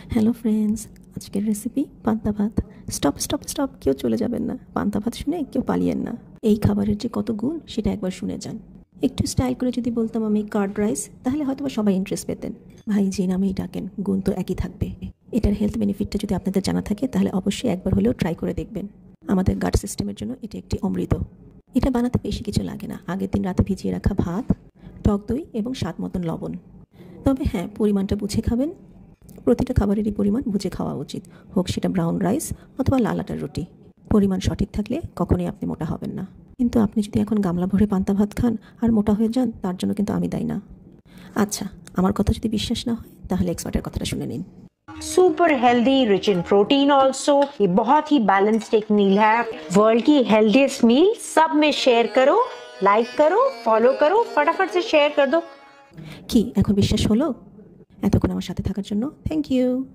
Hello friends, আজকের recipe পান্তা ভাত। স্টপ স্টপ স্টপ, কেউ চলে যাবেন না। পান্তা ভাত শুনে কেউ পালিয়েন না। এই খাবারের যে কত গুণ সেটা একবার শুনে যান। একটু স্টাইল করে যদি বলতাম আমি কার্ড রাইস, তাহলে হয়তো বা সবাই ইন্টারেস্ট পেতেন। ভাই যে নামেই ডাকেন, গুণ তো একই থাকবে। এটার হেলথ বেনিফিটটা যদি আপনাদের জানা থাকে তাহলে অবশ্যই একবার হলেও ট্রাই করে দেখবেন। আমাদের গাট সিস্টেমের জন্য এটি একটি অমৃত। এটা বানাতে বেশি কিছু লাগে না, আগের দিন রাতে ভিজিয়ে রাখা ভাত, টক দই এবং স্বাদ মতন লবণ। তবে হ্যাঁ, পরিমাণটা বুঝে খাবেন। প্রতিটা খাবারেরই পরিমাণ বুঝে খাওয়া উচিত, হোক সেটা ব্রাউন রাইস অথবা লাল আটার রুটি। পরিমাণ সঠিক থাকলে কখনোই আপনি মোটা হবেন না। কিন্তু আপনি যদি এখন গামলা ভরে পান্তা ভাত খান আর মোটা হয়ে যান, তার জন্য কিন্তু আমি দায়ী না। আচ্ছা, আমার কথা যদি বিশ্বাস না হয় তাহলে এক্সপার্টের কথাটা শুনে নিন। Super healthy, rich in protein also. ये बहुत ही बैलेंस्ड एक मील है। वर्ल्ड की हेल्दीस्ट मील सब में शेयर करो, लाइक करो, फॉलो करो, फटाफट से शेयर कर दो। কি এখন বিশ্বাস হলো? এতক্ষণ আমার সাথে থাকার জন্য থ্যাংক ইউ।